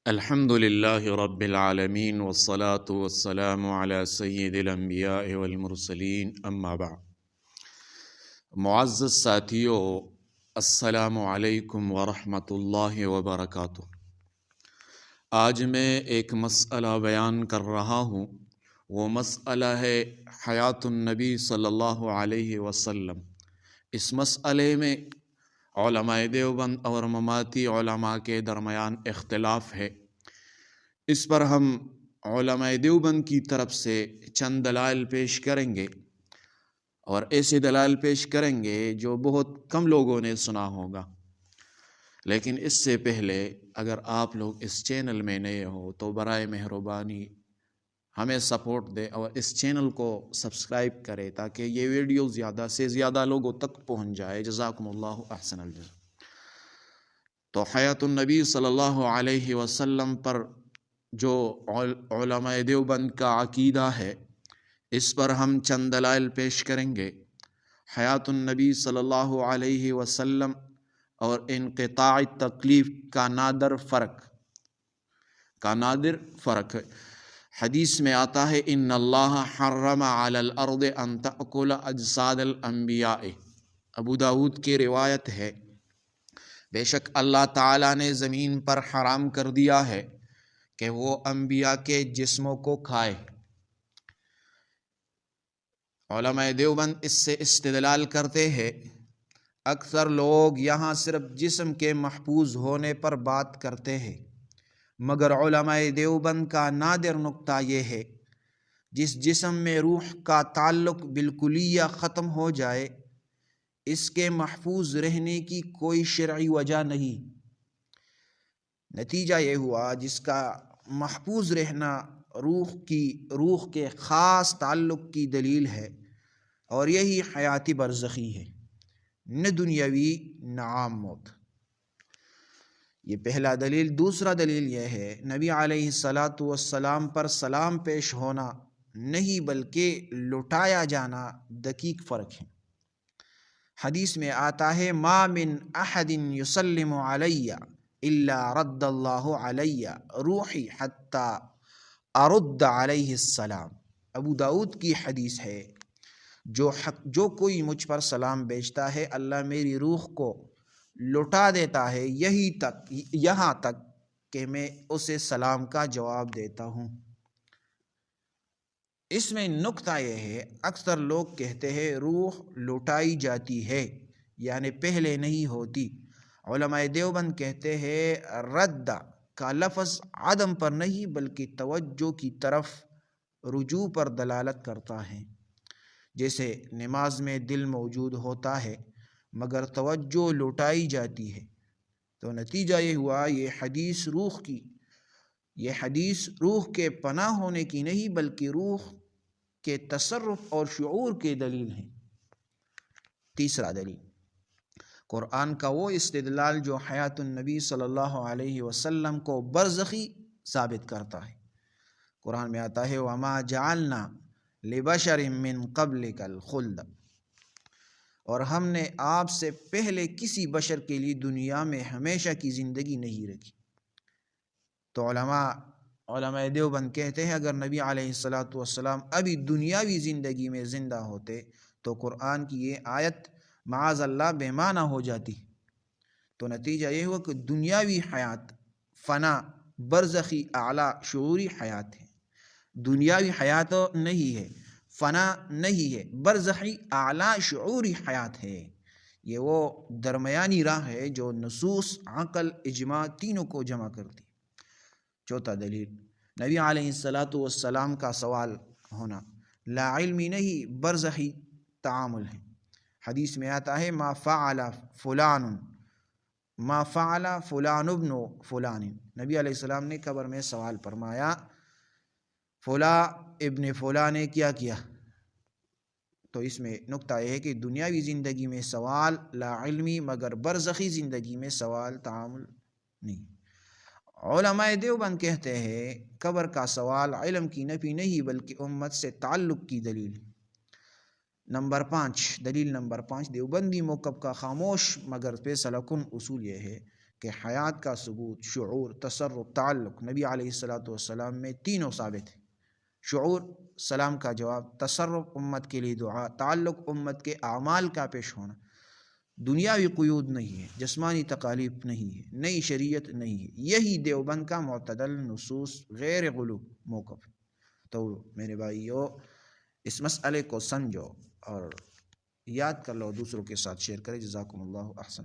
الحمد للہ رب العالمین والصلاة والسلام علی سید الانبیاء والمرسلین اما بعد۔ معزز ساتھیو، السلام علیکم ورحمۃ اللہ وبرکاتہ۔ آج میں ایک مسئلہ بیان کر رہا ہوں، وہ مسئلہ ہے حیات النبی صلی اللہ علیہ وسلم۔ اس مسئلے میں علماء دیوبند اور مماتی علماء کے درمیان اختلاف ہے۔ اس پر ہم علماء دیوبند کی طرف سے چند دلائل پیش کریں گے، اور ایسے دلائل پیش کریں گے جو بہت کم لوگوں نے سنا ہوگا۔ لیکن اس سے پہلے اگر آپ لوگ اس چینل میں نئے ہو تو برائے مہربانی ہمیں سپورٹ دے اور اس چینل کو سبسکرائب کرے تاکہ یہ ویڈیو زیادہ سے زیادہ لوگوں تک پہنچ جائے۔ جزاکم اللہ احسن الجزا۔ تو حیات النبی صلی اللہ علیہ وسلم پر جو علماء دیوبند کا عقیدہ ہے، اس پر ہم چند دلائل پیش کریں گے۔ حیات النبی صلی اللہ علیہ وسلم اور انقطاع تکلیف کا نادر فرق ہے۔ حدیث میں آتا ہے ان اللہ حرم علی الارض ان تأکل اجساد الانبیاء۔ ابو داود کی روایت ہے، بے شک اللہ تعالیٰ نے زمین پر حرام کر دیا ہے کہ وہ انبیاء کے جسموں کو کھائے۔ علماء دیوبند اس سے استدلال کرتے ہیں، اکثر لوگ یہاں صرف جسم کے محفوظ ہونے پر بات کرتے ہیں، مگر علماء دیوبند کا نادر نقطہ یہ ہے جس جسم میں روح کا تعلق بالکلیہ ختم ہو جائے، اس کے محفوظ رہنے کی کوئی شرعی وجہ نہیں۔ نتیجہ یہ ہوا جس کا محفوظ رہنا روح کے خاص تعلق کی دلیل ہے، اور یہی حیات برزخی ہے، نہ دنیاوی نہ عام موت۔ یہ پہلا دلیل۔ دوسرا دلیل یہ ہے، نبی علیہ السلام پر سلام پیش ہونا نہیں بلکہ لٹایا جانا دقیق فرق ہے۔ حدیث میں آتا ہے ما من احد یسلم علی الا رد اللہ علی روحی حتی ارد علیہ السلام۔ ابو داود کی حدیث ہے، جو کوئی مجھ پر سلام بھیجتا ہے اللہ میری روح کو لٹا دیتا ہے یہاں تک کہ میں اسے سلام کا جواب دیتا ہوں۔ اس میں نکتہ یہ ہے، اکثر لوگ کہتے ہیں روح لٹائی جاتی ہے، یعنی پہلے نہیں ہوتی۔ علماء دیوبند کہتے ہیں رد کا لفظ عدم پر نہیں بلکہ توجہ کی طرف رجوع پر دلالت کرتا ہے۔ جیسے نماز میں دل موجود ہوتا ہے مگر توجہ لٹائی جاتی ہے، تو نتیجہ یہ ہوا یہ حدیث روح کے پناہ ہونے کی نہیں بلکہ روح کے تصرف اور شعور کی دلیل ہے۔ تیسرا دلیل، قرآن کا وہ استدلال جو حیات النبی صلی اللہ علیہ وسلم کو برزخی ثابت کرتا ہے۔ قرآن میں آتا ہے وَمَا جَعَلْنَا لِبَشَرٍ مِّن قَبْلِكَ الْخُلْدَ، اور ہم نے آپ سے پہلے کسی بشر کے لیے دنیا میں ہمیشہ کی زندگی نہیں رکھی۔ تو علماء دیوبند کہتے ہیں اگر نبی علیہ السلام ابھی دنیاوی زندگی میں زندہ ہوتے تو قرآن کی یہ آیت معاذ اللہ بے معنی ہو جاتی۔ تو نتیجہ یہ ہوا کہ دنیاوی حیات فنا، برزخی اعلیٰ شعوری حیات ہے۔ دنیاوی حیات نہیں ہے، فنا نہیں ہے، برزخی اعلیٰ شعوری حیات ہے۔ یہ وہ درمیانی راہ ہے جو نصوص، عقل، اجماع تینوں کو جمع کرتی۔ چوتھا دلیل، نبی علیہ السلام کا سوال ہونا لا علمی نہیں برزخی تعامل ہے۔ حدیث میں آتا ہے ما فعل فلان ابن فلان۔ نبی علیہ السلام نے قبر میں سوال فرمایا فلاں ابن فلاں نے کیا کیا۔ تو اس میں نقطہ یہ ہے کہ دنیاوی زندگی میں سوال لا علمی، مگر برزخی زندگی میں سوال تعامل نہیں۔ علماء دیوبند کہتے ہیں قبر کا سوال علم کی نفی نہیں بلکہ امت سے تعلق کی دلیل ہے۔ دلیل نمبر 5، دیوبندی موقف کا خاموش مگر فیصلہ کن اصول یہ ہے کہ حیات کا ثبوت، شعور، تصرف، تعلق نبی علیہ الصلوۃ والسلام میں تینوں ثابت ہے۔ شعور سلام کا جواب، تصرف امت کے لیے دعا، تعلق امت کے اعمال کا پیش ہونا۔ دنیاوی قیود نہیں ہے، جسمانی تکالیف نہیں ہے، نئی شریعت نہیں ہے، یہی دیوبند کا معتدل نصوص غیر غلو موقف۔ تو میرے بھائیو، اس مسئلے کو سمجھو اور یاد کر لو، دوسروں کے ساتھ شیئر کریں۔ جزاکم اللہ احسن۔